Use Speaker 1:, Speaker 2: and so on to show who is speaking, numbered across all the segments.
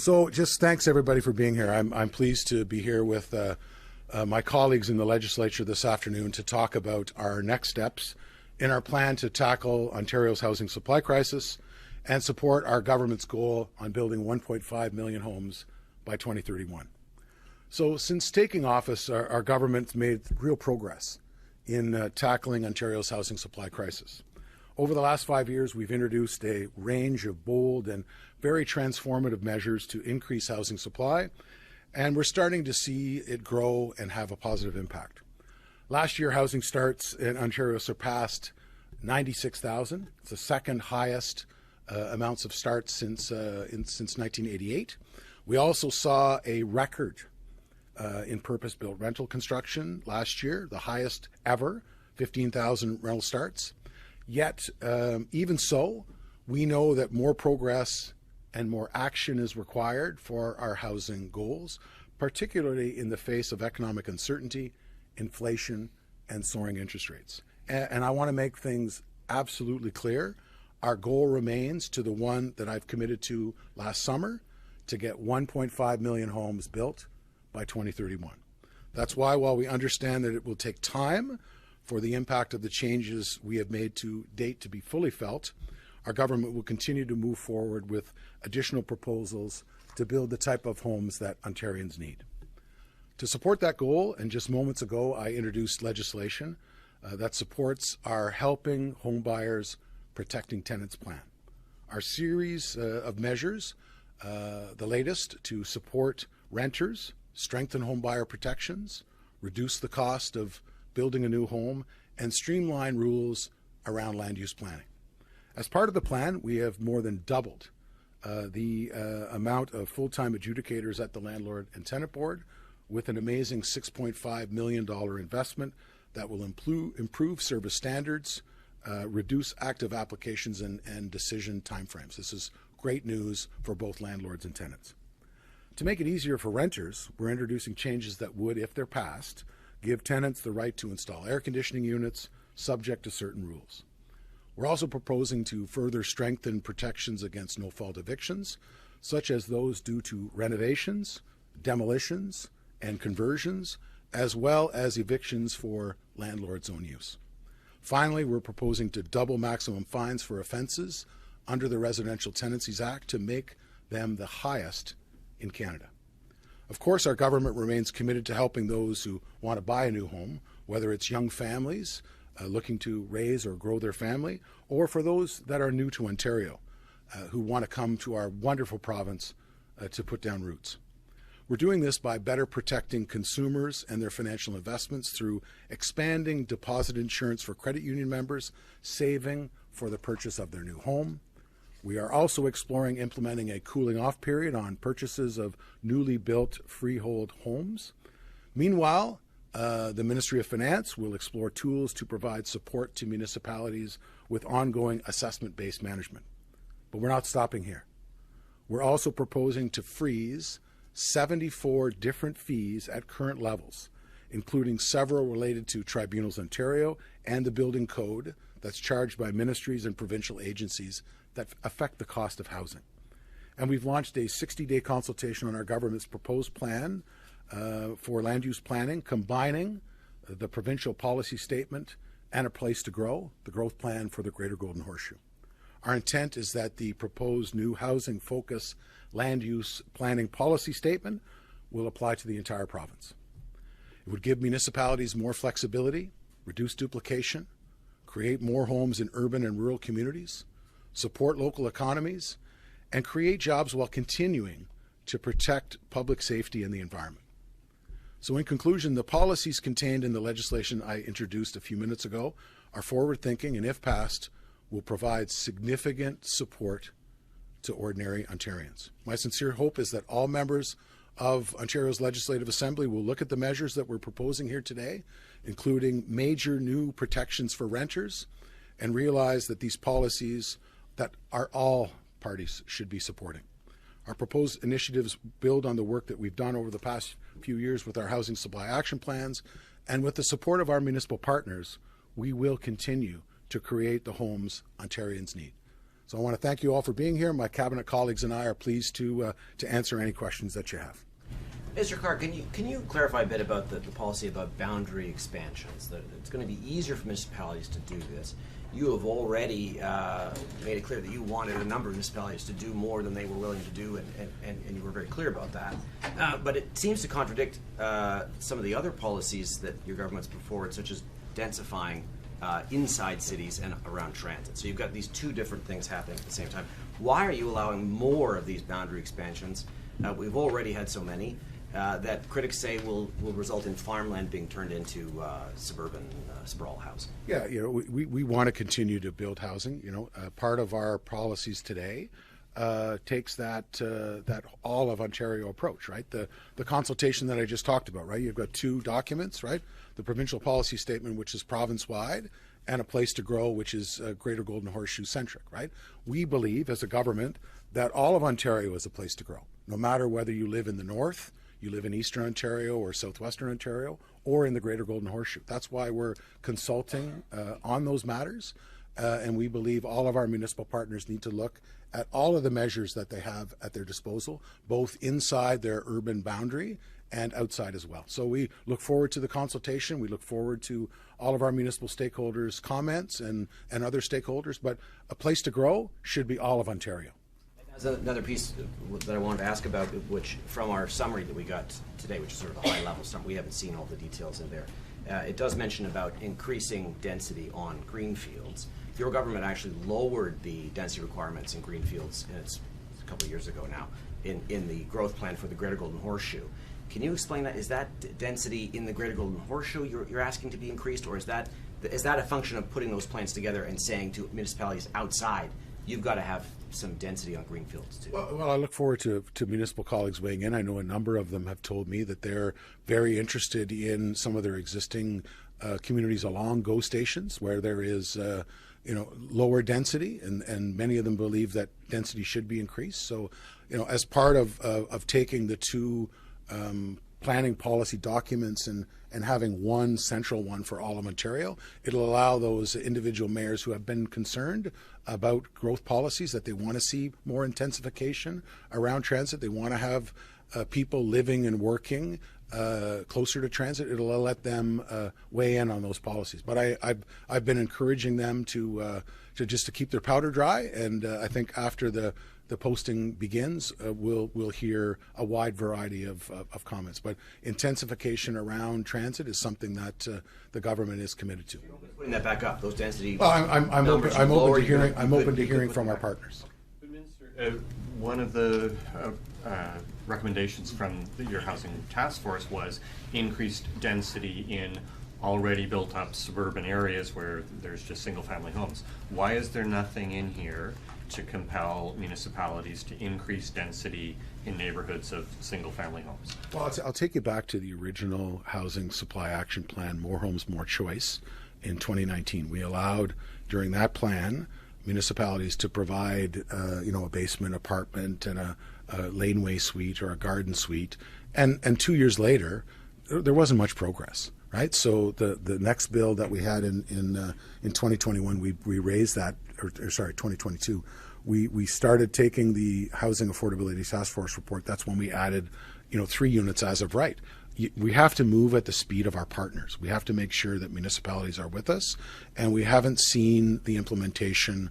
Speaker 1: So just thanks everybody for being here. I'm pleased to be here with my colleagues in the legislature this afternoon to talk about our next steps in our plan to tackle Ontario's housing supply crisis and support our government's goal on building 1.5 million homes by 2031. So since taking office, our government's made real progress in tackling Ontario's housing supply crisis. Over the last 5 years, we've introduced a range of bold and very transformative measures to increase housing supply, and we're starting to see it grow and have a positive impact. Last year, housing starts in Ontario surpassed 96,000. It's the second highest amounts of starts since 1988. We also saw a record in purpose-built rental construction last year, the highest ever, 15,000 rental starts. Yet, even so, we know that more progress and more action is required for our housing goals, particularly in the face of economic uncertainty, inflation, and soaring interest rates. And I want to make things absolutely clear. Our goal remains to the one that I've committed to last summer, to get 1.5 million homes built by 2031. That's why, while we understand that it will take time for the impact of the changes we have made to date to be fully felt, our government will continue to move forward with additional proposals to build the type of homes that Ontarians need. To support that goal, and just moments ago, I introduced legislation that supports our Helping Homebuyers, Protecting Tenants plan. Our series of measures, the latest to support renters, strengthen homebuyer protections, reduce the cost of building a new home, and streamline rules around land use planning. As part of the plan, we have more than doubled the amount of full-time adjudicators at the Landlord and Tenant Board, with an amazing $6.5 million investment that will improve service standards, reduce active applications and decision timeframes. This is great news for both landlords and tenants. To make it easier for renters, we're introducing changes that would, if they're passed, give tenants the right to install air conditioning units subject to certain rules. We're also proposing to further strengthen protections against no-fault evictions, such as those due to renovations, demolitions, and conversions, as well as evictions for landlord's own use. Finally, we're proposing to double maximum fines for offenses under the Residential Tenancies Act to make them the highest in Canada. Of course, our government remains committed to helping those who want to buy a new home, whether it's young families looking to raise or grow their family, or for those that are new to Ontario who want to come to our wonderful province to put down roots. We're doing this by better protecting consumers and their financial investments through expanding deposit insurance for credit union members, saving for the purchase of their new home. We are also exploring implementing a cooling off period on purchases of newly built freehold homes. Meanwhile, the Ministry of Finance will explore tools to provide support to municipalities with ongoing assessment-based management. But we're not stopping here. We're also proposing to freeze 74 different fees at current levels, including several related to Tribunals Ontario and the Building Code that's charged by ministries and provincial agencies that affect the cost of housing. And we've launched a 60-day consultation on our government's proposed plan for land use planning, combining the provincial policy statement and a place to grow, the growth plan for the Greater Golden Horseshoe. Our intent is that the proposed new housing focus land use planning policy statement will apply to the entire province. It would give municipalities more flexibility, reduce duplication, create more homes in urban and rural communities, support local economies, and create jobs while continuing to protect public safety and the environment. So in conclusion, the policies contained in the legislation I introduced a few minutes ago are forward-thinking and, if passed, will provide significant support to ordinary Ontarians. My sincere hope is that all members of Ontario's Legislative Assembly will look at the measures that we're proposing here today, including major new protections for renters, and realize that these policies that are all parties should be supporting. Our proposed initiatives build on the work that we've done over the past few years with our housing supply action plans, and with the support of our municipal partners, we will continue to create the homes Ontarians need. So I want to thank you all for being here. My cabinet colleagues and I are pleased to answer any questions that you have.
Speaker 2: Mr. Clark, can you clarify a bit about the policy about boundary expansions? That it's going to be easier for municipalities to do this. You have already made it clear that you wanted a number of municipalities to do more than they were willing to do, and you were very clear about that. But it seems to contradict some of the other policies that your government's put forward, such as densifying inside cities and around transit. So you've got these two different things happening at the same time. Why are you allowing more of these boundary expansions? We've already had so many that critics say will result in farmland being turned into suburban sprawl housing.
Speaker 1: Yeah, we want to continue to build housing. Part of our policies today takes that all of Ontario approach, right? The consultation that I just talked about, right? You've got two documents, right? The provincial policy statement, which is province-wide, and a place to grow, which is Greater Golden Horseshoe centric, right? We believe as a government that all of Ontario is a place to grow, no matter whether you live in the north, you live in Eastern Ontario or Southwestern Ontario, or in the Greater Golden Horseshoe. That's why we're consulting on those matters, and we believe all of our municipal partners need to look at all of the measures that they have at their disposal, both inside their urban boundary and outside as well. So we look forward to the consultation. We look forward to all of our municipal stakeholders' comments and other stakeholders, but a place to grow should be all of Ontario.
Speaker 2: There's another piece that I wanted to ask about, which from our summary that we got today, which is sort of a high-level summary, we haven't seen all the details in there. It does mention about increasing density on greenfields. Your government actually lowered the density requirements in greenfields, and it's a couple of years ago now, in the growth plan for the Greater Golden Horseshoe. Can you explain that? Is that density in the Greater Golden Horseshoe you're asking to be increased, or is that a function of putting those plans together and saying to municipalities outside, you've got to have some density on greenfields too?
Speaker 1: Well, I look forward to municipal colleagues weighing in. I know a number of them have told me that they're very interested in some of their existing communities along GO stations where there is lower density, and many of them believe that density should be increased. So, as part of taking the two planning policy documents and having one central one for all of Ontario, it'll allow those individual mayors who have been concerned about growth policies, that they want to see more intensification around transit, they want to have people living and working closer to transit, it'll let them weigh in on those policies. But I've been encouraging them to just to keep their powder dry, and I think after the posting begins, we'll hear a wide variety of comments. But intensification around transit is something that the government is committed to.
Speaker 2: Putting that back up, those density.
Speaker 1: Well, I'm open to hearing from our partners.
Speaker 3: But Minister, one of the recommendations from your housing task force was increased density in already built up suburban areas where there's just single family homes. Why is there nothing in here to compel municipalities to increase density in neighborhoods of single family homes?
Speaker 1: Well, I'll take you back to the original Housing Supply Action Plan, More Homes, More Choice, in 2019. We allowed, during that plan, municipalities to provide a basement apartment and a laneway suite or a garden suite, and 2 years later there wasn't much progress, right? So the next bill that we had in 2021, we raised that, or 2022, we started taking the Housing Affordability Task Force report. That's when we added 3 units as of right. We have to move at the speed of our partners. We have to make sure that municipalities are with us, and we haven't seen the implementation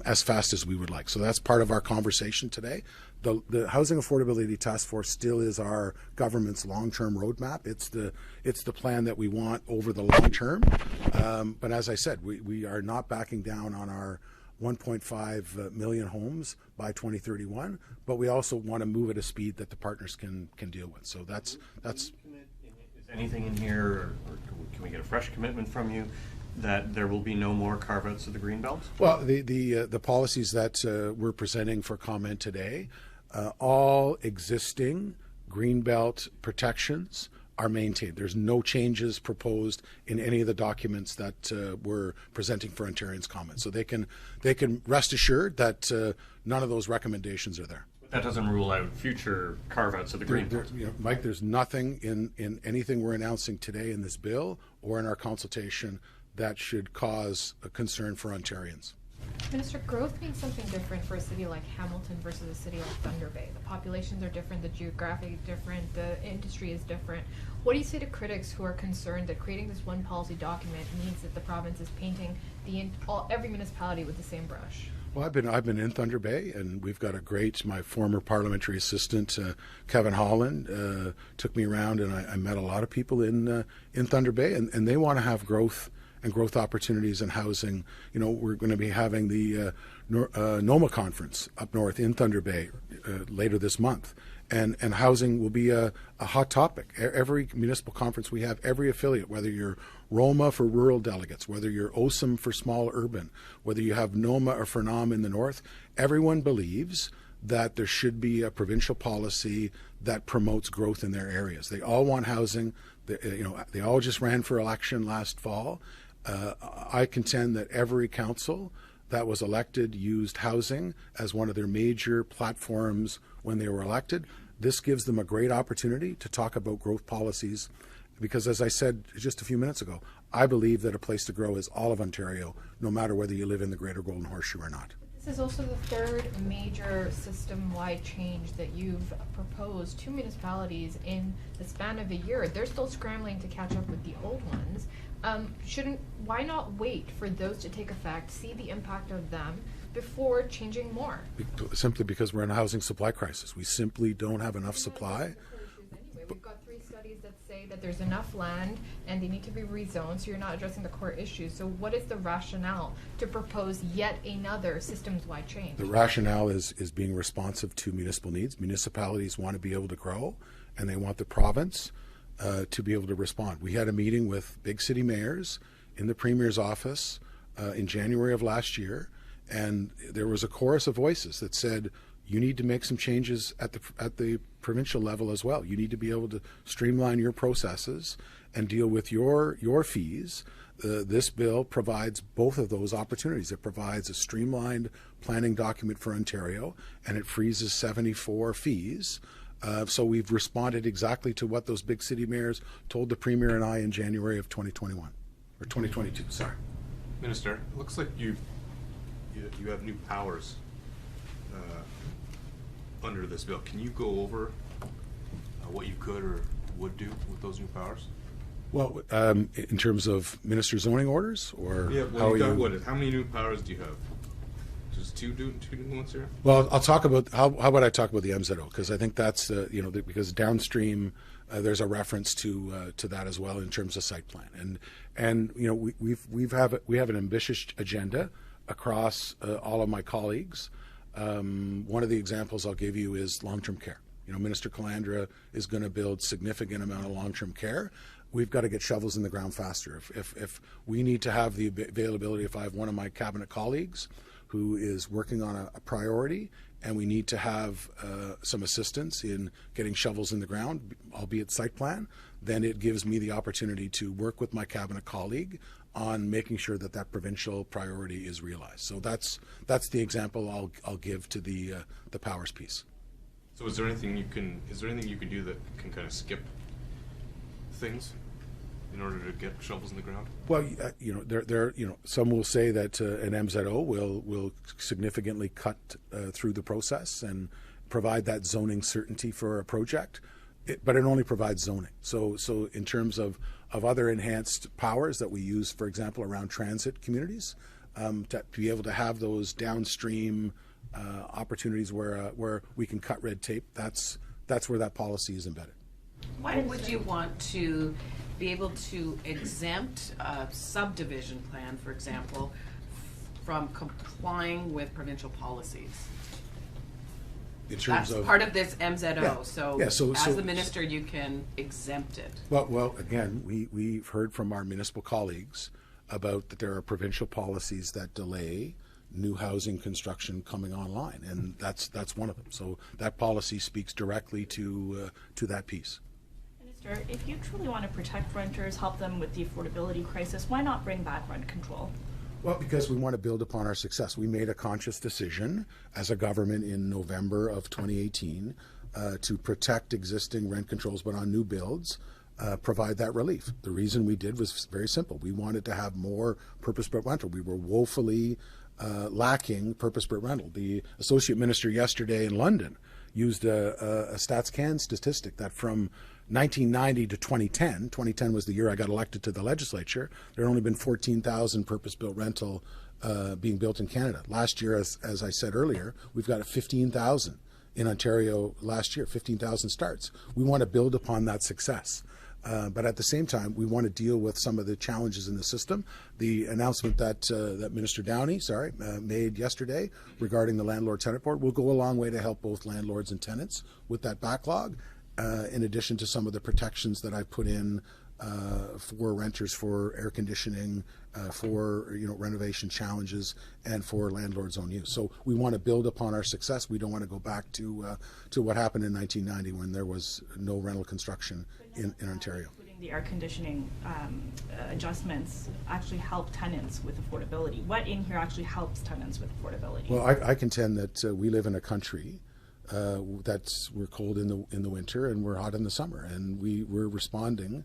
Speaker 1: as fast as we would like. So that's part of our conversation today. The Housing Affordability Task Force still is our government's long-term roadmap. It's the plan that we want over the long term. But as I said, we are not backing down on our 1.5 million homes by 2031, but we also want to move at a speed that the partners can deal with. So that's.
Speaker 3: Is anything in here, or can we get a fresh commitment from you that there will be no more carve-outs of the greenbelt?
Speaker 1: Well, the policies that we're presenting for comment today, all existing greenbelt protections are maintained. There's no changes proposed in any of the documents that we're presenting for Ontarians' comment. So they can rest assured that none of those recommendations are there.
Speaker 3: But that doesn't rule out future carve-outs of the greenbelt.
Speaker 1: Mike, there's nothing in anything we're announcing today in this bill or in our consultation that should cause a concern for Ontarians.
Speaker 4: Minister, growth means something different for a city like Hamilton versus a city like Thunder Bay. The populations are different, the geographic is different, the industry is different. What do you say to critics who are concerned that creating this one policy document means that the province is painting every municipality with the same brush?
Speaker 1: Well, I've been in Thunder Bay, and we've got my former parliamentary assistant, Kevin Holland, took me around, and I met a lot of people in Thunder Bay, and they want to have growth and growth opportunities in housing. You know, we're going to be having the NOMA conference up north in Thunder Bay later this month. And housing will be a hot topic. Every municipal conference we have, every affiliate, whether you're Roma for rural delegates, whether you're OSAM for small urban, whether you have NOMA or FRNOM in the north, everyone believes that there should be a provincial policy that promotes growth in their areas. They all want housing. They all just ran for election last fall. I contend that every council that was elected used housing as one of their major platforms when they were elected. This gives them a great opportunity to talk about growth policies because, as I said just a few minutes ago, I believe that a place to grow is all of Ontario, no matter whether you live in the Greater Golden Horseshoe or not.
Speaker 4: This is also the third major system-wide change that you've proposed to municipalities in the span of a year. They're still scrambling to catch up with the old ones. Why not wait for those to take effect, see the impact of them before changing more?
Speaker 1: Simply because we're in a housing supply crisis. We simply don't have enough supply.
Speaker 4: We've got 3 studies that say that there's enough land and they need to be rezoned, so you're not addressing the core issues. So what is the rationale to propose yet another systems-wide change?
Speaker 1: The rationale is being responsive to municipal needs. Municipalities want to be able to grow, and they want the province to be able to respond. We had a meeting with big city mayors in the Premier's office in January of last year, and there was a chorus of voices that said, you need to make some changes at the provincial level as well. You need to be able to streamline your processes and deal with your fees. This bill provides both of those opportunities. It provides a streamlined planning document for Ontario, and it freezes 74 fees. So we've responded exactly to what those big city mayors told the Premier and I in January of 2021, or 2022, sorry.
Speaker 5: Minister, it looks like you have new powers under this bill. Can you go over what you could or would do with those new powers?
Speaker 1: Well, in terms of minister zoning orders, or
Speaker 5: yeah, well, how many new powers do you have? Just two new ones here?
Speaker 1: Well, I'll talk about how about I talk about the MZO, because I think that's because downstream there's a reference to that as well in terms of site plan, and we have an ambitious agenda across all of my colleagues. One of the examples I'll give you is long-term care. Minister Calandra is going to build significant amount of long-term care. We've got to get shovels in the ground faster. If we need to have the availability, if I have one of my cabinet colleagues who is working on a priority and we need to have some assistance in getting shovels in the ground, albeit site plan, then it gives me the opportunity to work with my cabinet colleague on making sure that provincial priority is realized. So that's the example I'll give to the powers piece.
Speaker 5: So is there anything you can do that can kind of skip things in order to get shovels in the ground?
Speaker 1: Well, some will say that an MZO will significantly cut through the process and provide that zoning certainty for a project, but it only provides zoning. So in terms of other enhanced powers that we use, for example, around transit communities, to be able to have those downstream opportunities where we can cut red tape, that's where that policy is embedded.
Speaker 6: Why would you want to be able to exempt a subdivision plan, for example, from complying with provincial policies?
Speaker 1: In terms
Speaker 6: That's
Speaker 1: of
Speaker 6: part of this MZO.
Speaker 1: Yeah.
Speaker 6: So as the minister, you can exempt it.
Speaker 1: Well, again, we've heard from our municipal colleagues about that there are provincial policies that delay new housing construction coming online, and that's one of them. So that policy speaks directly to that piece.
Speaker 7: Minister, if you truly want to protect renters, help them with the affordability crisis, why not bring back rent control?
Speaker 1: Well, because we want to build upon our success. We made a conscious decision as a government in November of 2018 to protect existing rent controls, but on new builds, provide that relief. The reason we did was very simple. We wanted to have more purpose-built rental. We were woefully lacking purpose-built rental. The associate minister yesterday in London used a StatsCan statistic that from 1990 to 2010 was the year I got elected to the legislature, there had only been 14,000 purpose-built rental being built in Canada. Last year, as I said earlier, we've got 15,000 in Ontario last year, 15,000 starts. We want to build upon that success. But at the same time, we want to deal with some of the challenges in the system. The announcement that Minister Downey, made yesterday regarding the Landlord-Tenant Board will go a long way to help both landlords and tenants with that backlog, in addition to some of the protections that I've put in for renters, for air conditioning, for renovation challenges, and for landlords' own use. So we want to build upon our success. We don't want to go back to what happened in 1990 when there was no rental construction in Ontario.
Speaker 7: Including the air conditioning adjustments actually help tenants with affordability. What in here actually helps tenants with affordability?
Speaker 1: Well, I contend that we live in a country we're cold in the winter and we're hot in the summer, and we're responding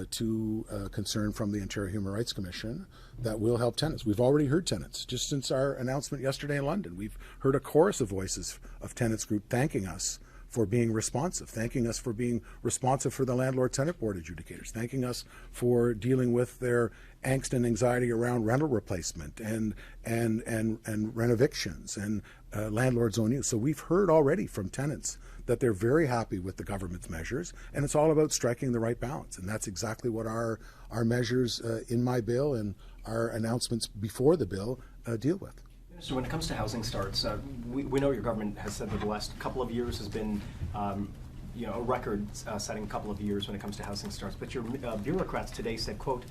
Speaker 1: to concern from the Ontario Human Rights Commission that will help tenants. We've already heard tenants. Just since our announcement yesterday in London, we've heard a chorus of voices of tenants group thanking us for being responsive, thanking us for being responsive for the Landlord-Tenant Board adjudicators, thanking us for dealing with their angst and anxiety around rental replacement and rent evictions and landlords' own use. So we've heard already from tenants that they're very happy with the government's measures, and it's all about striking the right balance. And that's exactly what our measures in my bill and our announcements before the bill deal with.
Speaker 8: So when it comes to housing starts, we know your government has said that the last couple of years has been a record-setting couple of years when it comes to housing starts. But your bureaucrats today said, quote,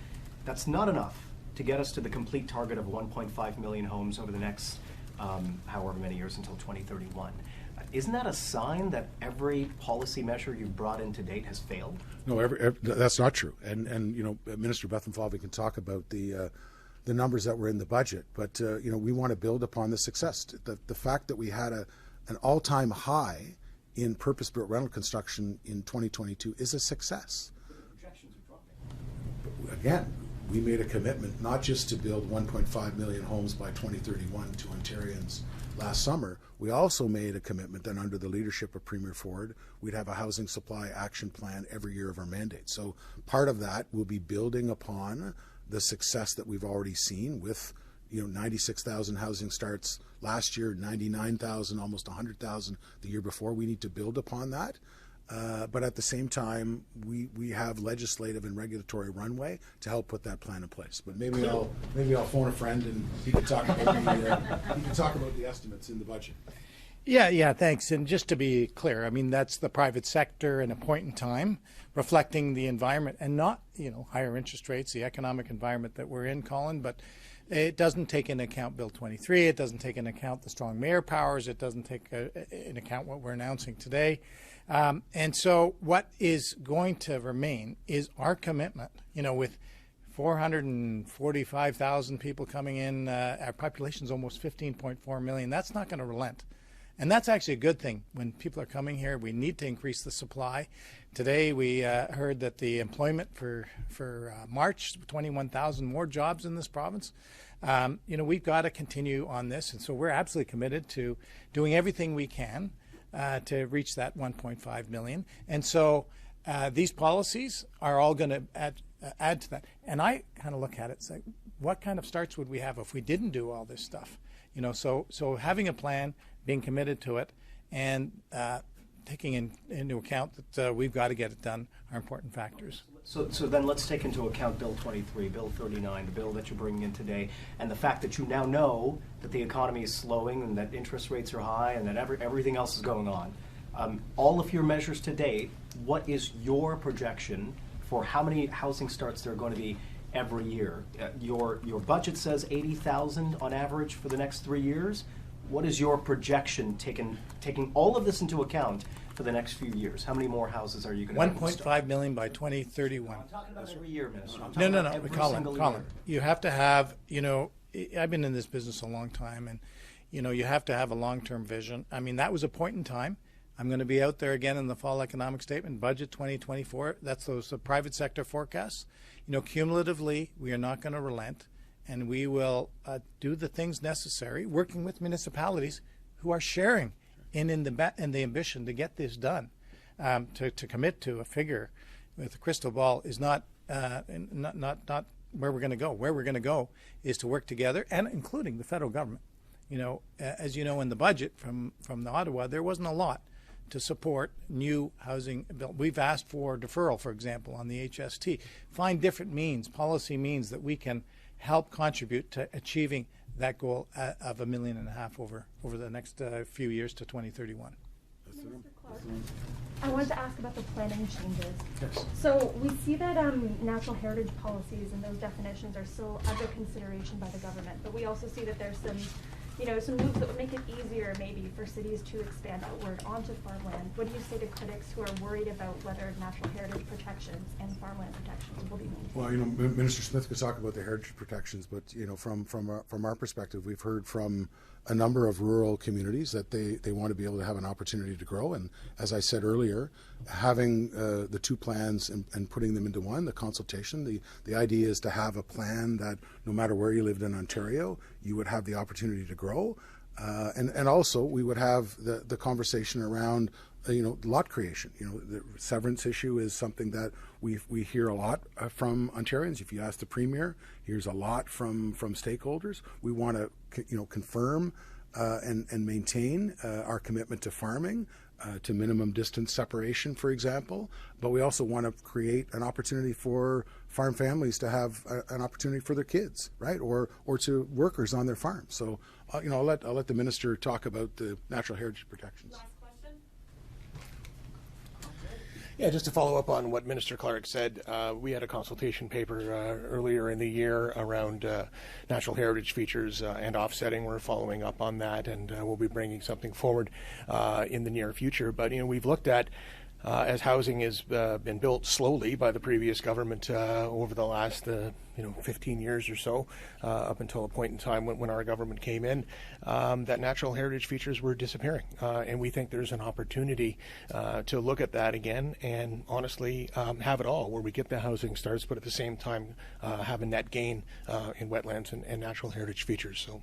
Speaker 8: that's not enough to get us to the complete target of 1.5 million homes over the next however many years until 2031. Isn't that a sign that every policy measure you've brought in to date has failed?
Speaker 1: No, that's not true. And Minister Bethlenfalvy can talk about the numbers that were in the budget, but we want to build upon the success. The fact that we had an all-time high in purpose-built rental construction in 2022 is a success.
Speaker 8: Projections are dropping.
Speaker 1: Again, we made a commitment not just to build 1.5 million homes by 2031 to Ontarians last summer. We also made a commitment that under the leadership of Premier Ford, we'd have a housing supply action plan every year of our mandate. So part of that will be building upon the success that we've already seen with 96,000 housing starts last year, 99,000, almost 100,000 the year before. We need to build upon that. But at the same time, we have legislative and regulatory runway to help put that plan in place. But maybe I'll phone a friend and he can talk about the estimates in the budget.
Speaker 9: Yeah, thanks. And just to be clear, I mean, that's the private sector in a point in time reflecting the environment and not, higher interest rates, the economic environment that we're in, Colin, but it doesn't take into account Bill 23. It doesn't take into account the strong mayor powers. It doesn't take into account what we're announcing today. And so what is going to remain is our commitment, with 445,000 people coming in, our population is almost 15.4 million. That's not going to relent. And that's actually a good thing. When people are coming here, we need to increase the supply. Today we heard that the employment for March, 21,000 more jobs in this province. We've got to continue on this. And so we're absolutely committed to doing everything we can to reach that 1.5 million. And so these policies are all going to add to that. And I kind of look at it and say, what kind of starts would we have if we didn't do all this stuff? So having a plan, being committed to it, and taking into account that we've got to get it done are important factors.
Speaker 8: So then let's take into account Bill 23, Bill 39, the bill that you're bringing in today, and the fact that you now know that the economy is slowing and that interest rates are high and that everything else is going on. All of your measures to date, what is your projection for how many housing starts there are going to be every year? Your budget says 80,000 on average for the next 3 years. What is your projection taking all of this into account for the next few years? How many more houses are you going to
Speaker 9: 1.5 million by 2031.
Speaker 8: I'm talking about every year, Minister. I'm
Speaker 9: No.
Speaker 8: talking about every
Speaker 9: Colin,
Speaker 8: year.
Speaker 9: you have to have, I've been in this business a long time, and, you have to have a long-term vision. I mean, that was a point in time. I'm going to be out there again in the fall economic statement, budget 2024. That's those private sector forecasts. Cumulatively, we are not going to relent. and we will do the things necessary, working with municipalities who are sharing in the ambition to get this done. To commit to a figure with a crystal ball is not where we're going to go. Where we're going to go is to work together, and including the federal government. You know, as you know, in the budget from the Ottawa, there wasn't a lot to support new housing built. We've asked for deferral, for example, on the HST. Find different means, policy means that we can help contribute to achieving that goal of $1.5 million over the next few years to 2031.
Speaker 10: I wanted to ask about the planning changes.
Speaker 1: Yes.
Speaker 10: So we see that natural heritage policies and those definitions are still under consideration by the government, but we also see that there's some moves that would make it easier maybe for cities to expand outward onto farmland. What do you say to critics who are worried about whether natural heritage protections and farmland protections will be maintained?
Speaker 1: Well, you know, Minister Smith could talk about the heritage protections, but you know, from our perspective, we've heard from a number of rural communities that they want to be able to have an opportunity to grow. And as I said earlier, having the two plans and putting them into one, the consultation, the idea is to have a plan that no matter where you lived in Ontario, you would have the opportunity to grow. And also we would have the conversation around lot creation. You know, the severance issue is something that we hear a lot from Ontarians. If you ask the Premier, here's a lot from stakeholders. We want to confirm and maintain our commitment to farming, to minimum distance separation, for example. But we also want to create an opportunity for farm families to have an opportunity for their kids, right, or to workers on their farms. So I'll let the minister talk about the natural heritage protections.
Speaker 11: Yeah, just to follow up on what Minister Clark said, we had a consultation paper earlier in the year around natural heritage features and offsetting. We're following up on that, and we'll be bringing something forward in the near future. But we've looked at as housing has been built slowly by the previous government over the last 15 years or so, up until a point in time when our government came in, that natural heritage features were disappearing. And we think there's an opportunity to look at that again and honestly have it all, where we get the housing starts, but at the same time have a net gain in wetlands and natural heritage features. So.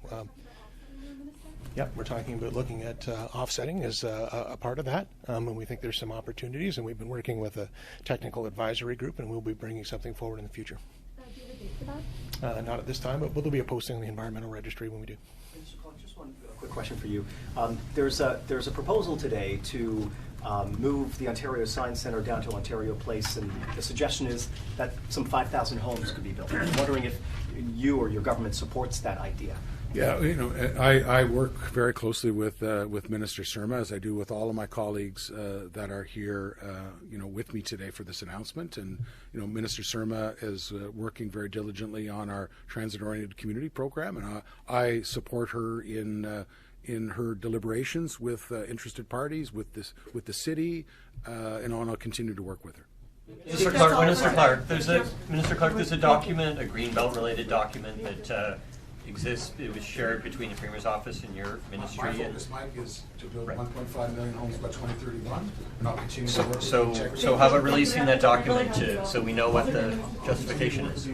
Speaker 11: Yeah, we're talking about looking at offsetting as a part of that, and we think there's some opportunities, and we've been working with a technical advisory group, and we'll be bringing something forward in the future.
Speaker 10: Do you have a date for that?
Speaker 11: Not at this time, but there'll be a posting in the environmental registry when we do.
Speaker 8: Mr. Clark, just one quick question for you. There's a proposal today to move the Ontario Science Centre down to Ontario Place, and the suggestion is that some 5,000 homes could be built. I'm wondering if you or your government supports that idea.
Speaker 1: Yeah, I work very closely with Minister Surma, as I do with all of my colleagues that are here, with me today for this announcement. And Minister Surma is working very diligently on our transit-oriented community program, and I support her in her deliberations with interested parties, with the city, and I'll continue to work with her.
Speaker 12: Minister Clark, there's a document, a Greenbelt related document that exists. It was shared between the Premier's office and your ministry.
Speaker 1: My focus, Mike, is to build 1.5 million homes by 2031, and I'll continue to work.
Speaker 12: So how about releasing that document so we know what the justification is?